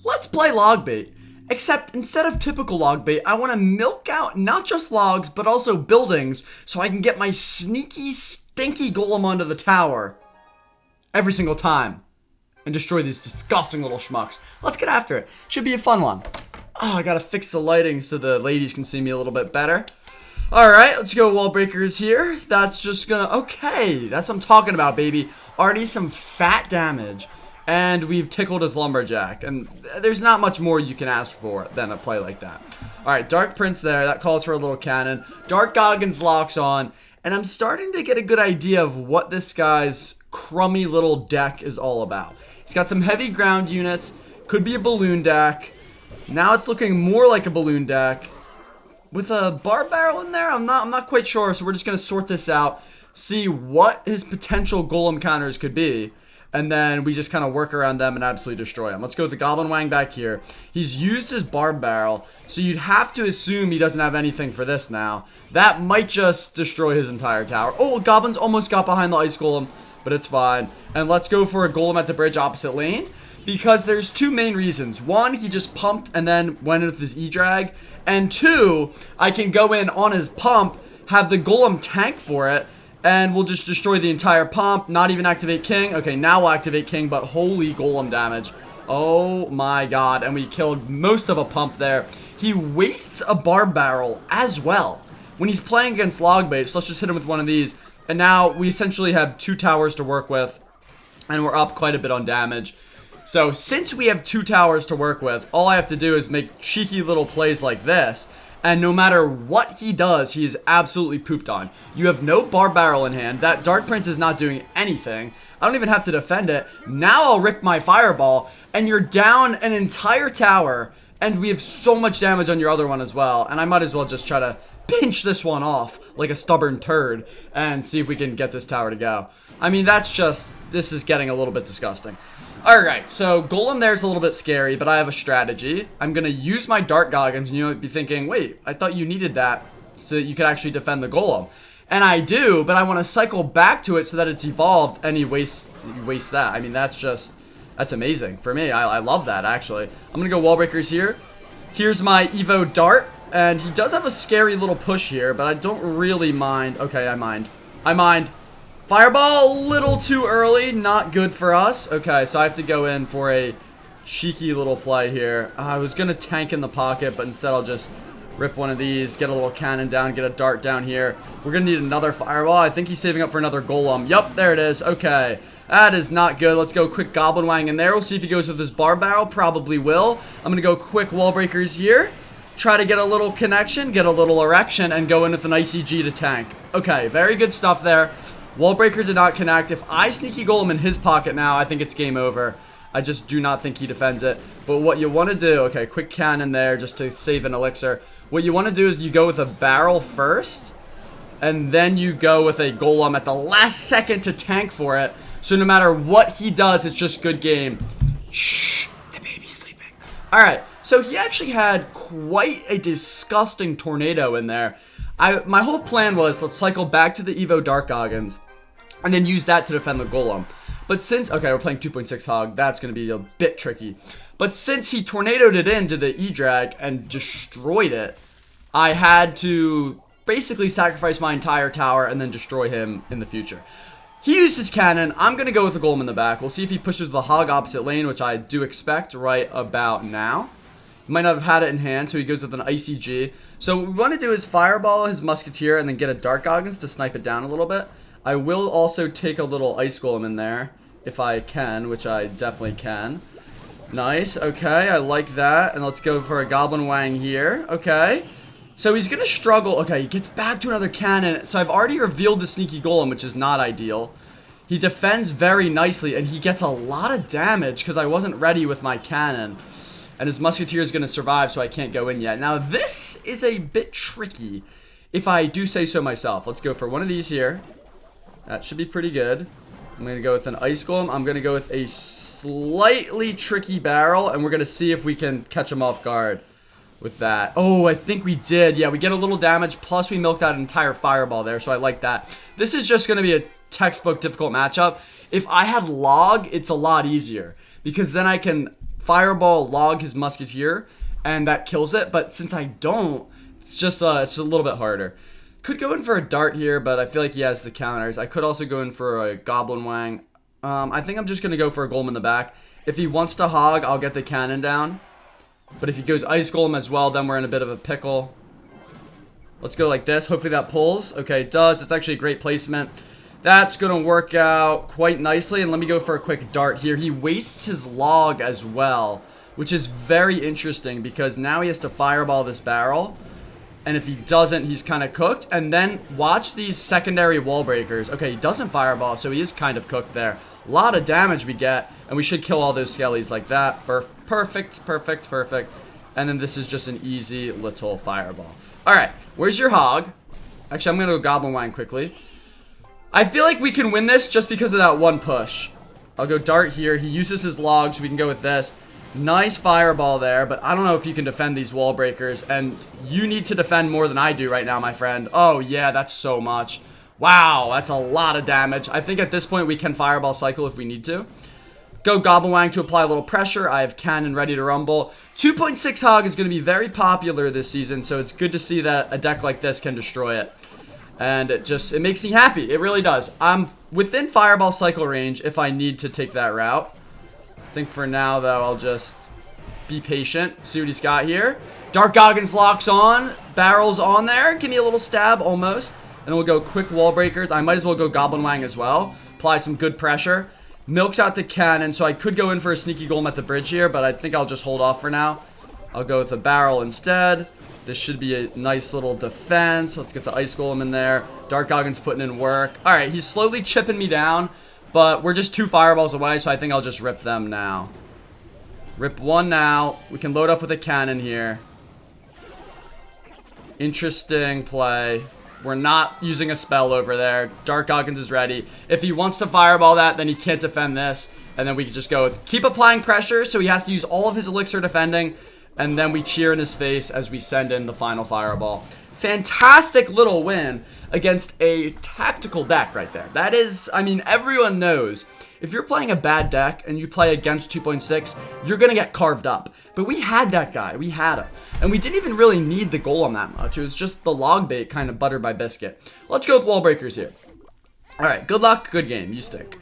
let's play Logbait. Except instead of typical Logbait, I want to milk out not just logs, but also buildings so I can get my sneaky, stinky golem onto the tower every single time and destroy these disgusting little schmucks. Let's get after it. Should be a fun one. Oh, I gotta fix the lighting so the ladies can see me a little bit better. Alright, let's go wall breakers here. That's just gonna... Okay, that's what I'm talking about, baby. Already some fat damage. And we've tickled his lumberjack. And there's not much more you can ask for than a play like that. Alright, Dark Prince there. That calls for a little cannon. Dark Goggins locks on. And I'm starting to get a good idea of what this guy's crummy little deck is all about. He's got some heavy ground units. Could be a balloon deck. Now it's looking more like a balloon deck. With a bar barrel in there? I'm not quite sure. So we're just going to sort this out. See what his potential golem counters could be. And then we just kind of work around them and absolutely destroy them. Let's go with the Goblin Wang back here. He's used his barb barrel, so you'd have to assume he doesn't have anything for this now. That might just destroy his entire tower. Oh, Goblins almost got behind the Ice Golem, but it's fine. And let's go for a Golem at the bridge opposite lane, because there's two main reasons. One, he just pumped and then went in with his E-Drag. And two, I can go in on his pump, have the Golem tank for it, and we'll just destroy the entire pump, not even activate King. Okay, now we'll activate King, but holy golem damage. Oh my god, and we killed most of a pump there. He wastes a barb barrel as well when he's playing against Logbait, so let's just hit him with one of these. And now we essentially have 2 towers to work with, and we're up quite a bit on damage. So since we have 2 towers to work with, all I have to do is make cheeky little plays like this. And no matter what he does, he is absolutely pooped on. You have no bar barrel in hand. That Dark Prince is not doing anything. I don't even have to defend it. Now I'll rip my fireball, and you're down an entire tower, and we have so much damage on your other one as well. And I might as well just try to pinch this one off like a stubborn turd and see if we can get this tower to go. I mean, this is getting a little bit disgusting. Alright, so Golem there's a little bit scary, but I have a strategy. I'm going to use my Dark Goggins, and you might be thinking, wait, I thought you needed that so that you could actually defend the Golem. And I do, but I want to cycle back to it so that it's evolved, and you waste that. I mean, that's amazing for me. I love that, actually. I'm going to go wall breakers here. Here's my Evo Dart, and he does have a scary little push here, but I don't really mind. Okay, I mind. Fireball, a little too early, not good for us. Okay, so I have to go in for a cheeky little play here. I was going to tank in the pocket, but instead I'll just rip one of these, get a little cannon down, get a dart down here. We're going to need another fireball. I think he's saving up for another golem. Yup, there it is. Okay, that is not good. Let's go quick Goblin Wang in there. We'll see if he goes with his bar barrel. Probably will. I'm going to go quick wall breakers here. Try to get a little connection, get a little erection, and go in with an ICG to tank. Okay, very good stuff there. Wallbreaker did not connect. If I sneaky golem in his pocket now, I think it's game over. I just do not think he defends it. But what you want to do, okay, quick cannon there just to save an elixir. What you want to do is you go with a barrel first, and then you go with a golem at the last second to tank for it. So no matter what he does, it's just good game. Shh, the baby's sleeping. Alright, so he actually had quite a disgusting tornado in there. My whole plan was, let's cycle back to the Evo Dark Goggins and then use that to defend the Golem. But since, okay, we're playing 2.6 Hog, that's going to be a bit tricky. But since he tornadoed it into the E-Drag and destroyed it, I had to basically sacrifice my entire tower and then destroy him in the future. He used his cannon. I'm going to go with the Golem in the back. We'll see if he pushes the Hog opposite lane, which I do expect right about now. He might not have had it in hand, so he goes with an ICG. So what we want to do is fireball his Musketeer and then get a Dark Goggins to snipe it down a little bit. I will also take a little Ice Golem in there, if I can, which I definitely can. Nice, okay, I like that. And let's go for a Goblin Wang here, okay. So he's going to struggle. Okay, he gets back to another cannon. So I've already revealed the Sneaky Golem, which is not ideal. He defends very nicely, and he gets a lot of damage because I wasn't ready with my cannon. And his Musketeer is going to survive, so I can't go in yet. Now, this is a bit tricky, if I do say so myself. Let's go for one of these here. That should be pretty good. I'm going to go with an Ice Golem. I'm going to go with a slightly tricky barrel, and we're going to see if we can catch him off guard with that. Oh, I think we did. Yeah, we get a little damage, plus we milked out an entire fireball there, so I like that. This is just going to be a textbook difficult matchup. If I had Log, it's a lot easier, because then I can fireball log his musketeer, and that kills it. But since I don't, it's just a little bit harder. Could go in for a dart here, but I feel like he has the counters. I could also go in for a goblin wang. I think I'm just going to go for a golem in the back. If he wants to hog, I'll get the cannon down. But if he goes ice golem as well, then we're in a bit of a pickle. Let's go like this. Hopefully that pulls. Okay, it does. It's actually a great placement. That's going to work out quite nicely. And let me go for a quick dart here. He wastes his log as well, which is very interesting because now he has to fireball this barrel. And if he doesn't, he's kind of cooked. And then watch these secondary wall breakers. Okay, he doesn't fireball, so he is kind of cooked there. A lot of damage we get, and we should kill all those skellies like that. Perfect, perfect, perfect. And then this is just an easy little fireball. Alright, where's your hog? Actually, I'm going to go Goblin Wine quickly. I feel like we can win this just because of that one push. I'll go Dart here. He uses his log, so we can go with this. Nice fireball there, but I don't know if you can defend these wall breakers, and you need to defend more than I do right now, my friend. Oh, yeah, that's so much. Wow, that's a lot of damage. I think at this point we can fireball cycle if we need to. Go Goblin Wang to apply a little pressure. I have cannon ready to rumble. 2.6 hog is going to be very popular this season, so it's good to see that a deck like this can destroy it. And it makes me happy. It really does. I'm within fireball cycle range if I need to take that route. I think for now, though, I'll just be patient. See what he's got here. Dark Goggins locks on. Barrels on there. Give me a little stab, almost. And then we'll go quick wall breakers. I might as well go Goblin Wang as well. Apply some good pressure. Milks out the cannon, so I could go in for a sneaky golem at the bridge here, but I think I'll just hold off for now. I'll go with a barrel instead. This should be a nice little defense. Let's get the ice golem in there. Dark Goggins putting in work. Alright, he's slowly chipping me down, but we're just 2 fireballs away, so I think I'll just rip them now. Rip one now. We can load up with a cannon here. Interesting play. We're not using a spell over there. Dark Goggins is ready. If he wants to fireball that, then he can't defend this. And then we can just go with keep applying pressure, so he has to use all of his elixir defending. And then we cheer in his face as we send in the final fireball. Fantastic little win against a tactical deck right there. That is, I mean, everyone knows. If you're playing a bad deck and you play against 2.6, you're going to get carved up. But we had that guy. We had him. And we didn't even really need the golem that much. It was just the Logbait kind of buttered by biscuit. Let's go with wall breakers here. Alright, good luck, good game. You stick.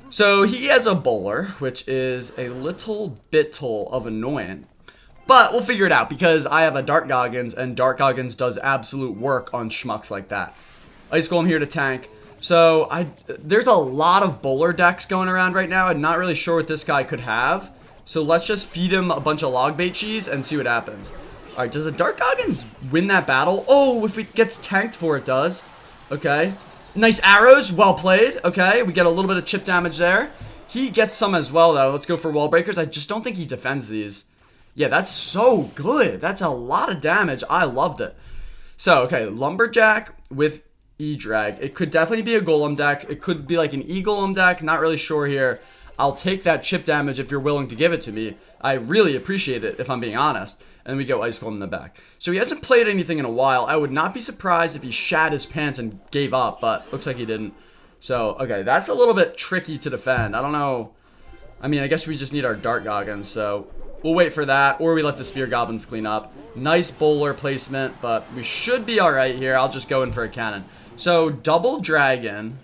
So he has a bowler, which is a little bit of annoying. But we'll figure it out because I have a Dark Goggins, and Dark Goggins does absolute work on schmucks like that. Ice Golem here to tank. So there's a lot of bowler decks going around right now. I'm not really sure what this guy could have. So let's just feed him a bunch of Logbait cheese and see what happens. Alright, does a Dark Goggins win that battle? Oh, if it gets tanked for it does. Okay. Nice arrows. Well played. Okay, we get a little bit of chip damage there. He gets some as well, though. Let's go for wall breakers. I just don't think he defends these. Yeah, that's so good. That's a lot of damage. I loved it. So, okay, Lumberjack with E-Drag. It could definitely be a Golem deck. It could be like an E-Golem deck. Not really sure here. I'll take that chip damage if you're willing to give it to me. I really appreciate it, if I'm being honest. And we go Ice Golem in the back. So he hasn't played anything in a while. I would not be surprised if he shat his pants and gave up, but looks like he didn't. So, okay, that's a little bit tricky to defend. I don't know. I mean, I guess we just need our Dark Goggins, so we'll wait for that, or we let the Spear Goblins clean up. Nice bowler placement, but we should be alright here. I'll just go in for a cannon. So, double dragon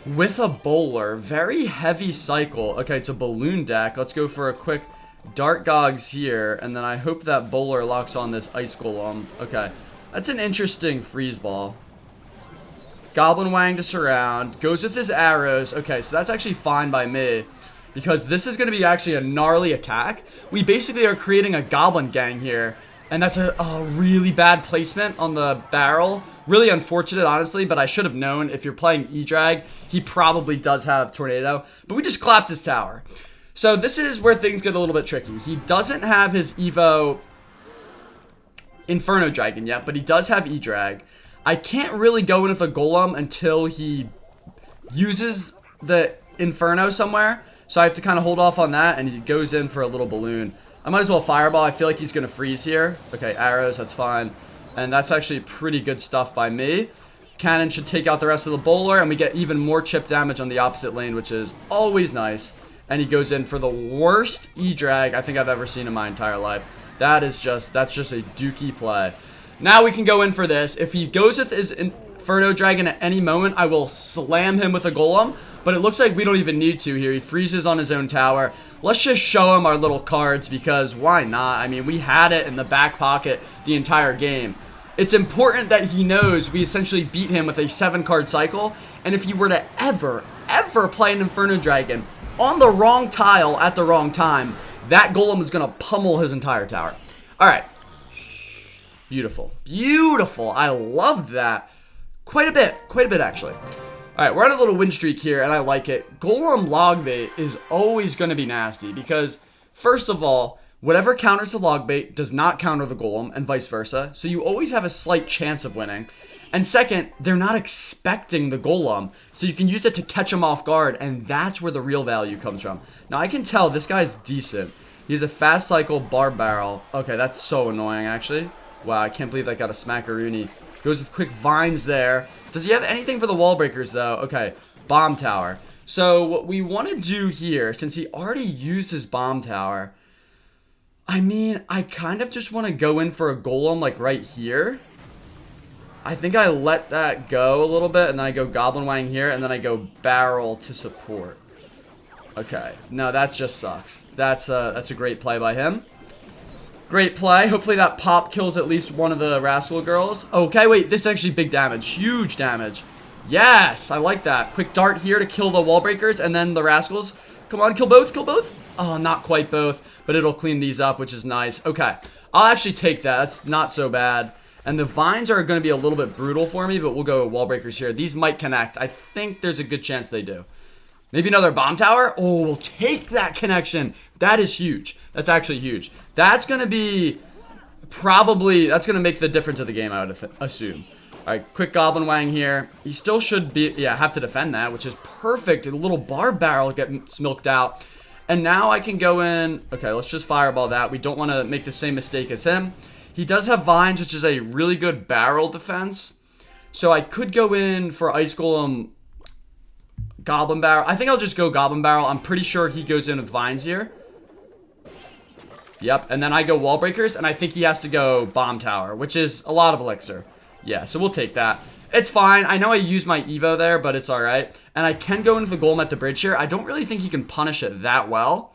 with a bowler. Very heavy cycle. Okay, it's a balloon deck. Let's go for a quick Dark Gogs here, and then I hope that bowler locks on this Ice Golem. Okay, that's an interesting freeze ball. Goblin Wang to surround. Goes with his arrows. Okay, so that's actually fine by me, because this is going to be actually a gnarly attack. We basically are creating a goblin gang here. And that's a really bad placement on the barrel. Really unfortunate, honestly, but I should have known. If you're playing E-Drag, he probably does have Tornado. But we just clapped his tower. So this is where things get a little bit tricky. He doesn't have his Evo Inferno Dragon yet, but he does have E-Drag. I can't really go in with a Golem until he uses the Inferno somewhere. So I have to kind of hold off on that, and he goes in for a little balloon. I might as well fireball. I feel like he's going to freeze here. Okay, arrows, that's fine. And that's actually pretty good stuff by me. Cannon should take out the rest of the bowler, and we get even more chip damage on the opposite lane, which is always nice. and he goes in for the worst E-drag I think I've ever seen in my entire life. That's just a dookie play. Now we can go in for this. If he goes with his Inferno Dragon at any moment, I will slam him with a Golem, but it looks like we don't even need to here. He freezes on his own tower. Let's just show him our little cards, because why not? I mean, we had it in the back pocket the entire game. It's important that he knows we essentially beat him with a 7-card cycle, and if he were to ever play an Inferno Dragon on the wrong tile at the wrong time, that Golem is going to pummel his entire tower. Alright. Beautiful. Beautiful. I loved that. Quite a bit actually. Alright, we're on a little win streak here, and I like it. Golem Logbait is always going to be nasty, because, first of all, whatever counters the Logbait does not counter the Golem, and vice versa, so you always have a slight chance of winning. And second, they're not expecting the Golem, so you can use it to catch them off guard, and that's where the real value comes from. Now, I can tell this guy's decent. He has a fast cycle Barb Barrel. Okay, that's so annoying, actually. Wow, I can't believe I got a Smackaroony. Goes with quick vines there. Does he have anything for the wall breakers, though? Okay, Bomb Tower. So, what we want to do here, since he already used his Bomb Tower, I mean, I kind of just want to go in for a Golem, like, right here. I think I let that go a little bit, and then I go Goblin Wang here, and then I go Barrel to support. Okay, no, that just sucks. That's a great play by him. Great play. Hopefully that pop kills at least one of the Rascal girls. Okay, wait, this is actually big damage. Huge damage. Yes, I like that. Quick dart here to kill the wall breakers, and then the Rascals. Come on, kill both, kill both. Oh, not quite both, but it'll clean these up, which is nice. Okay, I'll actually take that. That's not so bad. And the vines are going to be a little bit brutal for me, but we'll go wall breakers here. These might connect. I think there's a good chance they do. Maybe another bomb tower? Oh, we'll take that connection. That is huge. That's actually huge. That's going to be probably, that's going to make the difference of the game, I would assume. All right, quick Goblin Wang here. He still should be, yeah, have to defend that, which is perfect. A little Barb Barrel gets milked out. And now I can go in. Okay, let's just fireball that. We don't want to make the same mistake as him. He does have vines, which is a really good barrel defense. So I could go in for Ice Golem Goblin Barrel. I think I'll just go Goblin Barrel. I'm pretty sure he goes in with vines here. Yep, and then I go Wall Breakers, and I think he has to go Bomb Tower, which is a lot of elixir. Yeah, so we'll take that. It's fine. I know I used my Evo there, but it's alright. And I can go into the Golem at the bridge here. I don't really think he can punish it that well.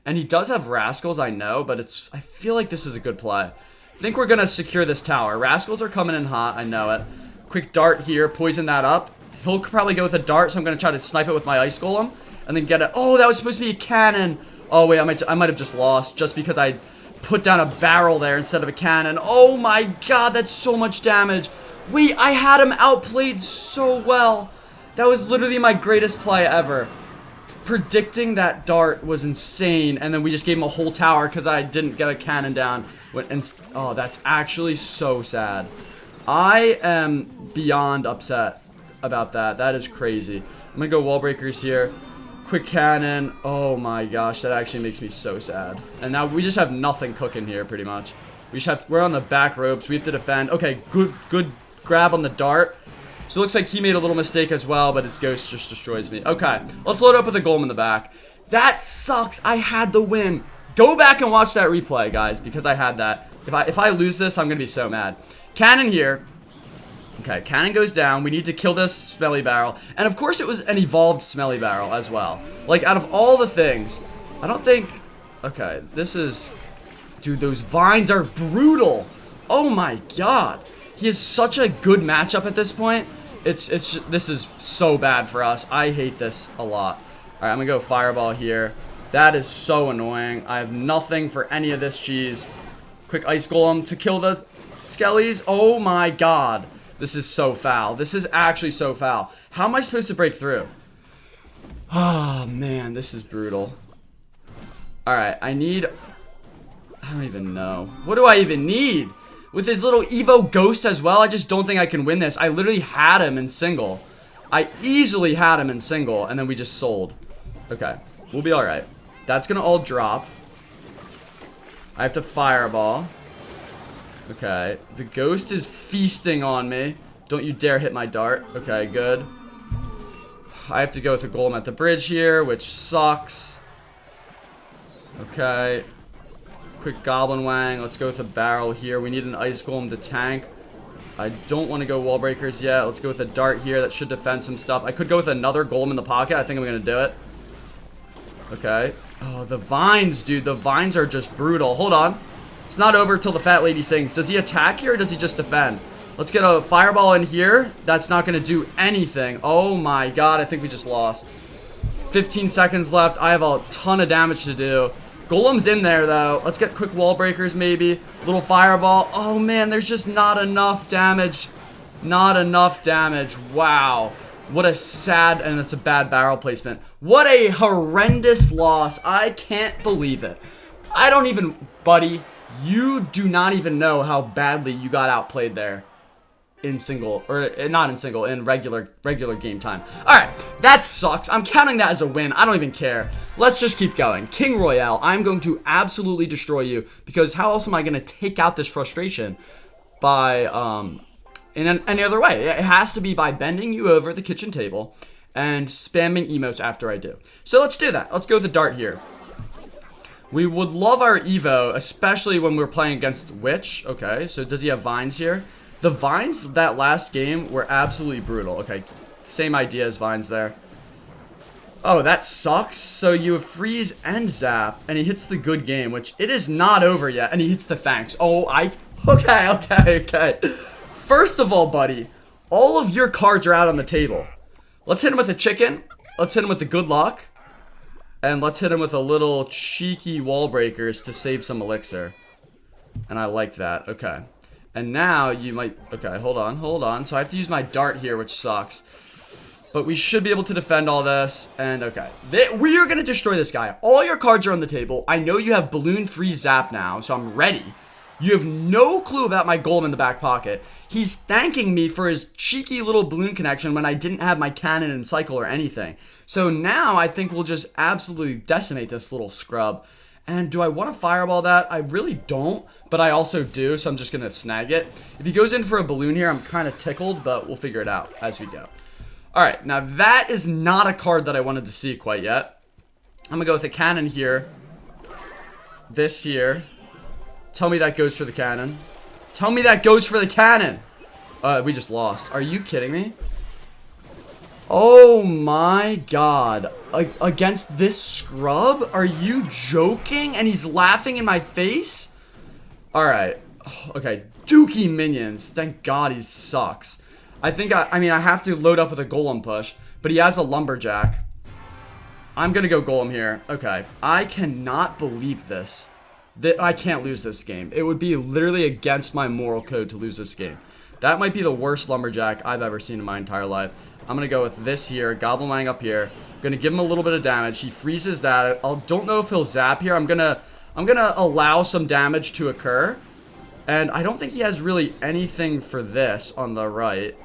And he does have Rascals, I know, but I feel like this is a good play. I think we're going to secure this tower. Rascals are coming in hot, I know it. Quick dart here, poison that up. He'll probably go with a dart, so I'm going to try to snipe it with my Ice Golem. And then get it. Oh, that was supposed to be a cannon. Oh, wait, I might have just lost just because I put down a barrel there instead of a cannon. Oh, my God, that's so much damage. Wait, I had him outplayed so well. That was literally my greatest play ever. Predicting that dart was insane, and then we just gave him a whole tower because I didn't get a cannon down. Oh, that's actually so sad. I am beyond upset about that. That is crazy. I'm going to go Wall Breakers here. Quick cannon. Oh my gosh, that actually makes me so sad. And now we just have nothing cooking here, pretty much. We're on the back ropes. We have to defend. Okay, good grab on the dart. So it looks like he made a little mistake as well, but his ghost just destroys me. Okay, let's load up with a golem in the back. That sucks. I had the win. Go back and watch that replay, guys, because I had that. If I lose this, I'm going to be so mad. Cannon here. Okay, cannon goes down. We need to kill this Smelly Barrel. And of course it was an evolved Smelly Barrel as well. Like, out of all the things, I don't think... Okay, this is... Dude, those vines are brutal. Oh my God. He has such a good matchup at this point. This is so bad for us. I hate this a lot. Alright, I'm gonna go Fireball here. That is so annoying. I have nothing for any of this cheese. Quick Ice Golem to kill the Skellies. Oh my God. This is so foul. This is actually so foul. How am I supposed to break through? Oh, man. This is brutal. Alright, I don't even know. What do I even need? With his little Evo Ghost as well, I just don't think I can win this. I literally had him in single. I easily had him in single, and then we just sold. Okay, we'll be alright. That's gonna all drop. I have to Fireball. Okay, the ghost is feasting on me. Don't you dare hit my dart. Okay, good. I have to go with a golem at the bridge here, which sucks. Okay. Quick Goblin Wang. Let's go with a barrel here. We need an Ice Golem to tank. I don't want to go wall breakers yet. Let's go with a dart here. That should defend some stuff. I could go with another golem in the pocket. I think I'm going to do it. Okay. Oh, the vines, dude. The vines are just brutal. Hold on. It's not over till the fat lady sings. Does he attack here or does he just defend? Let's get a fireball in here. That's not going to do anything. Oh my god. I think we just lost. 15 seconds left. I have a ton of damage to do. Golem's in there, though. Let's get quick wall breakers, maybe. Little fireball. Oh, man, there's just not enough damage. Not enough damage. Wow. What a sad, and it's a bad barrel placement. What a horrendous loss. I can't believe it. I don't even, buddy, you do not even know how badly you got outplayed there. In single, or not in single, in regular game time. Alright, that sucks. I'm counting that as a win. I don't even care. Let's just keep going. King Royale, I'm going to absolutely destroy you, because how else am I going to take out this frustration by, in any other way? It has to be by bending you over the kitchen table and spamming emotes after I do. So let's do that. Let's go with the dart here. We would love our Evo, especially when we're playing against Witch. Okay, so does he have vines here? The vines that last game were absolutely brutal. Okay, same idea as vines there. Oh, that sucks. So you have freeze and zap, and he hits the good game, which it is not over yet, and he hits the thanks. Oh, okay. First of all, buddy, all of your cards are out on the table. Let's hit him with a chicken. Let's hit him with the good luck. And let's hit him with a little cheeky wall breakers to save some elixir. And I like that. Okay. And now you might... Okay, hold on. So I have to use my dart here, which sucks. But we should be able to defend all this. And okay. We are going to destroy this guy. All your cards are on the table. I know you have balloon freeze zap now, so I'm ready. You have no clue about my golem in the back pocket. He's thanking me for his cheeky little balloon connection when I didn't have my cannon and cycle or anything. So now I think we'll just absolutely decimate this little scrub. And do I want to fireball that? I really don't, but I also do, so I'm just going to snag it. If he goes in for a balloon here, I'm kind of tickled, but we'll figure it out as we go. Alright, now that is not a card that I wanted to see quite yet. I'm going to go with a cannon here. This here. Tell me that goes for the cannon. Tell me that goes for the cannon! We just lost. Are you kidding me? Oh my god. Against this scrub? Are you joking? And he's laughing in my face? Alright. Okay. Dookie minions. Thank god he sucks. I think I have to load up with a golem push. But he has a lumberjack. I'm gonna go golem here. Okay. I cannot believe this. That I can't lose this game. It would be literally against my moral code to lose this game. That might be the worst lumberjack I've ever seen in my entire life. I'm going to go with this here. Goblin Wang up here. I'm going to give him a little bit of damage. He freezes that. I don't know if he'll zap here. I'm going to allow some damage to occur. And I don't think he has really anything for this on the right.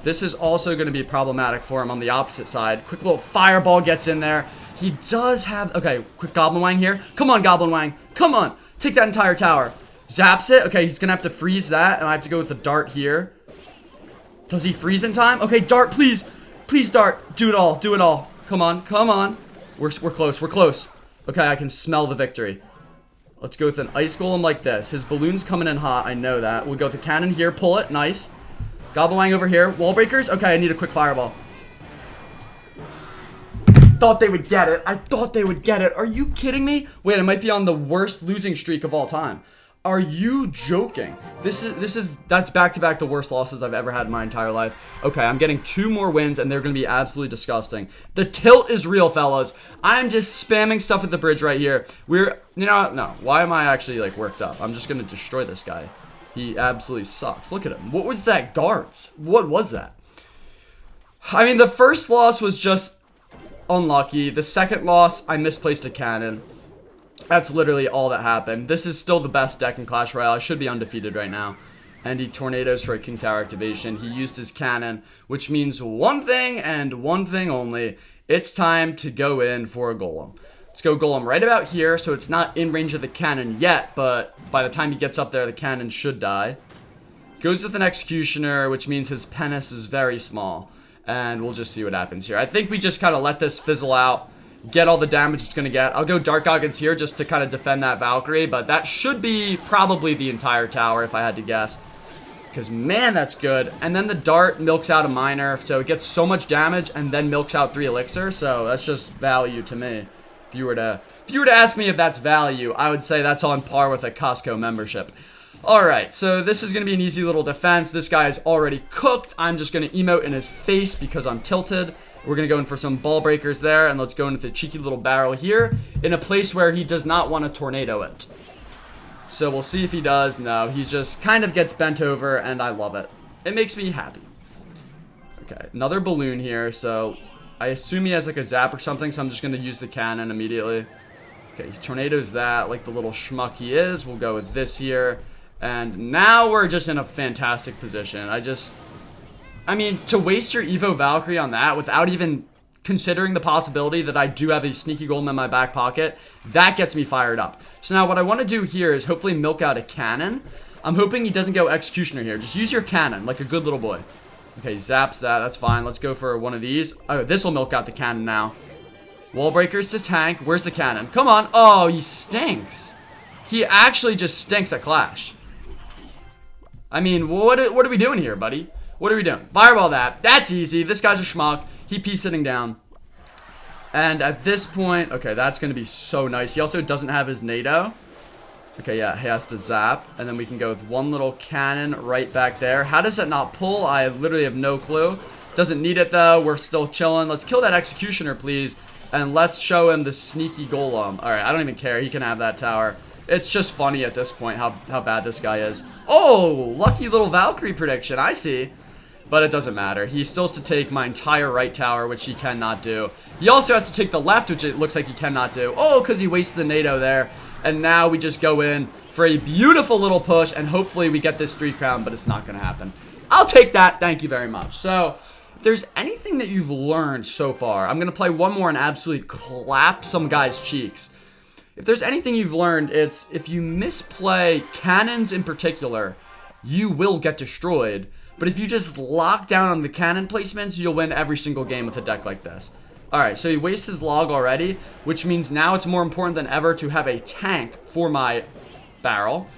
This is also going to be problematic for him on the opposite side. Quick little fireball gets in there. He does have... Okay, quick Goblin Wang here. Come on, Goblin Wang. Come on. Take that entire tower. Zaps it. Okay, he's going to have to freeze that. And I have to go with the dart here. Does he freeze in time? Okay, dart, please. Please, dart. Do it all. Do it all. Come on. Come on. We're close. We're close. Okay, I can smell the victory. Let's go with an ice golem like this. His balloon's coming in hot. I know that. We'll go with a cannon here. Pull it. Nice. Goblin Wang over here. Wall breakers. Okay, I need a quick fireball. Thought they would get it. I thought they would get it. Are you kidding me? Wait, I might be on the worst losing streak of all time. Are you joking? That's back-to-back the worst losses I've ever had in my entire life. Okay, I'm getting 2 more wins, and they're going to be absolutely disgusting. The tilt is real, fellas. I'm just spamming stuff at the bridge right here. No. Why am I actually, like, worked up? I'm just going to destroy this guy. He absolutely sucks. Look at him. What was that, guards? What was that? I mean, the first loss was just unlucky. The second loss, I misplaced a cannon. That's literally all that happened. This is still the best deck in Clash Royale. I should be undefeated right now. And he tornadoes for a King Tower activation. He used his cannon, which means one thing and one thing only. It's time to go in for a golem. Let's go golem right about here, so it's not in range of the cannon yet, but by the time he gets up there, the cannon should die. Goes with an executioner, which means his penis is very small. And we'll just see what happens here. I think we just kind of let this fizzle out. get all the damage it's going to get. I'll go Dark Goggins here just to kind of defend that Valkyrie, but that should be probably the entire tower if I had to guess. Because, man, that's good. And then the dart milks out a miner, so it gets so much damage and then milks out 3 elixir, so that's just value to me. If you were to ask me if that's value, I would say that's on par with a Costco membership. Alright, so this is going to be an easy little defense. This guy is already cooked. I'm just going to emote in his face because I'm tilted. We're going to go in for some ball breakers there, and let's go into the cheeky little barrel here in a place where he does not want to tornado it. So we'll see if he does. No, he just kind of gets bent over, and I love it. It makes me happy. Okay, another balloon here, so I assume he has like a zap or something, so I'm just going to use the cannon immediately. Okay, he tornadoes that like the little schmuck he is. We'll go with this here. And now we're just in a fantastic position. I mean, to waste your Evo Valkyrie on that without even considering the possibility that I do have a sneaky golem in my back pocket, that gets me fired up. So now what I want to do here is hopefully milk out a cannon. I'm hoping he doesn't go executioner here. Just use your cannon like a good little boy. Okay, zaps that. That's fine. Let's go for one of these. Oh, this will milk out the cannon now. Wall breakers to tank. Where's the cannon? Come on. Oh, he stinks. He actually just stinks at Clash. I mean, what are we doing here, buddy? What are we doing? Fireball that. That's easy. This guy's a schmuck. He P sitting down. And at this point, okay, that's going to be so nice. He also doesn't have his NATO. Okay, yeah, he has to zap. And then we can go with one little cannon right back there. How does it not pull? I literally have no clue. Doesn't need it, though. We're still chilling. Let's kill that executioner, please. And let's show him the sneaky golem. All right, I don't even care. He can have that tower. It's just funny at this point how bad this guy is. Oh, lucky little Valkyrie prediction. I see. But it doesn't matter. He still has to take my entire right tower, which he cannot do. He also has to take the left, which it looks like he cannot do. Oh, because he wasted the NATO there. And now we just go in for a beautiful little push, and hopefully we get this 3 crown, but it's not going to happen. I'll take that. Thank you very much. So, if there's anything that you've learned so far, I'm going to play one more and absolutely clap some guys' cheeks. If there's anything you've learned, it's if you misplay cannons in particular, you will get destroyed. But if you just lock down on the cannon placements, you'll win every single game with a deck like this. Alright, so he wastes his log already, which means now it's more important than ever to have a tank for my barrel.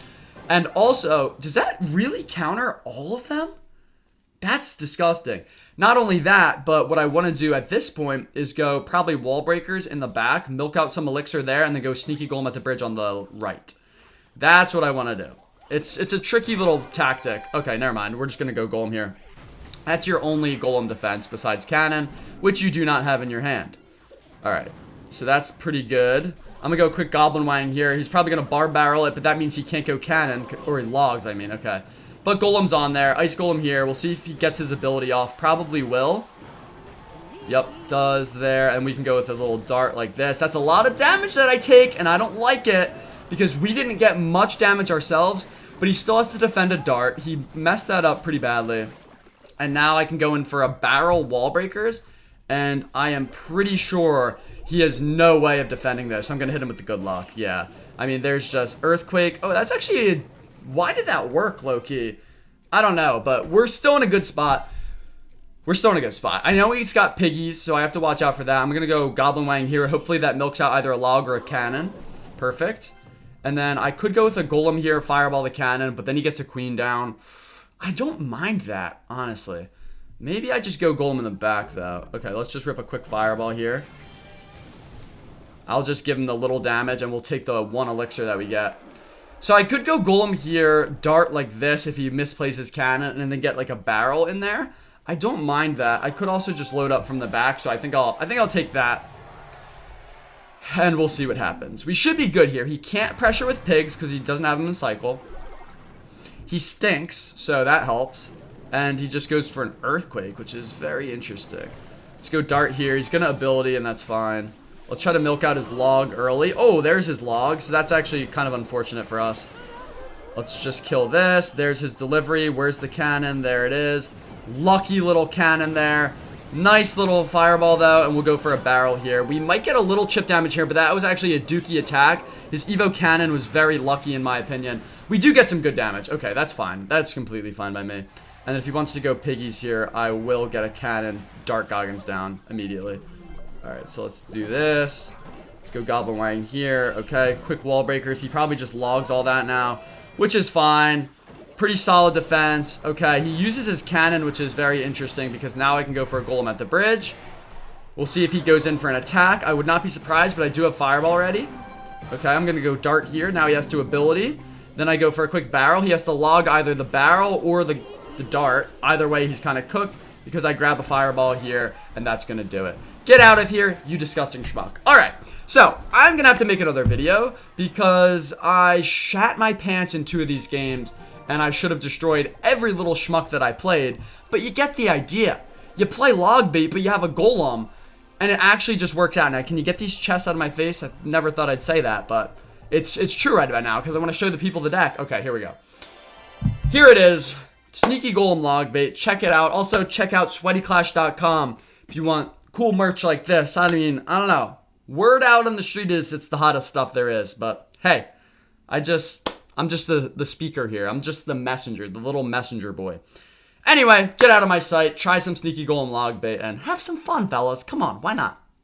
And also, does that really counter all of them? That's disgusting. Not only that, but what I want to do at this point is go probably wall breakers in the back, milk out some elixir there, and then go sneaky golem at the bridge on the right. That's what I want to do. It's a tricky little tactic. Okay, never mind. We're just going to go golem here. That's your only golem defense besides cannon, which you do not have in your hand. Alright, so that's pretty good. I'm going to go quick goblin wang here. He's probably going to bar barrel it, but that means he can't go cannon, or he logs, I mean, okay. But golem's on there. Ice golem here. We'll see if he gets his ability off. Probably will. Yep, does there. And we can go with a little dart like this. That's a lot of damage that I take, and I don't like it because we didn't get much damage ourselves, but he still has to defend a dart. He messed that up pretty badly. And now I can go in for a barrel wall breakers, and I am pretty sure he has no way of defending this. I'm going to hit him with the good luck. Yeah. I mean, there's just earthquake. Oh, that's actually a... Why did that work, low-key? I don't know, but we're still in a good spot. We're still in a good spot. I know he's got piggies, so I have to watch out for that. I'm going to go Goblin Wang here. Hopefully that milks out either a log or a cannon. Perfect. And then I could go with a Golem here, fireball the cannon, but then he gets a queen down. I don't mind that, honestly. Maybe I just go Golem in the back, though. Okay, let's just rip a quick fireball here. I'll just give him the little damage, and we'll take the 1 elixir that we get. So I could go Golem here, dart like this if he misplaces cannon, and then get like a barrel in there. I don't mind that. I could also just load up from the back, so I think I'll take that. And we'll see what happens. We should be good here. He can't pressure with pigs because he doesn't have them in cycle. He stinks, so that helps. And he just goes for an earthquake, which is very interesting. Let's go dart here. He's gonna ability, and that's fine. Let's try to milk out his log early. Oh, there's his log. So that's actually kind of unfortunate for us. Let's just kill this. There's his delivery. Where's the cannon? There it is. Lucky little cannon there. Nice little fireball, though. And we'll go for a barrel here. We might get a little chip damage here, but that was actually a dookie attack. His Evo cannon was very lucky, in my opinion. We do get some good damage. Okay, that's fine. That's completely fine by me. And if he wants to go piggies here, I will get a cannon. Dark Goggins down immediately. Alright, so let's do this. Let's go Goblin Wang here. Okay, quick wall breakers. He probably just logs all that now, which is fine. Pretty solid defense. Okay, he uses his cannon, which is very interesting because now I can go for a golem at the bridge. We'll see if he goes in for an attack. I would not be surprised, but I do have fireball already. Okay, I'm going to go dart here. Now he has 2 ability. Then I go for a quick barrel. He has to log either the barrel or the dart. Either way, he's kind of cooked because I grab a fireball here, and that's going to do it. Get out of here, you disgusting schmuck. Alright, so I'm going to have to make another video because I shat my pants in 2 of these games, and I should have destroyed every little schmuck that I played. But you get the idea. You play Logbait, but you have a golem, and it actually just works out. Now, can you get these chests out of my face? I never thought I'd say that, but it's true right about now because I want to show the people the deck. Okay, here we go. Here it is. Sneaky Golem Logbait. Check it out. Also, check out sweatyclash.com if you want cool merch like this. I mean, I don't know. Word out on the street is it's the hottest stuff there is. But, hey, I'm just the speaker here. I'm just the messenger, the little messenger boy. Anyway, get out of my sight. Try some Sneaky Golem Logbait and have some fun, fellas. Come on, why not?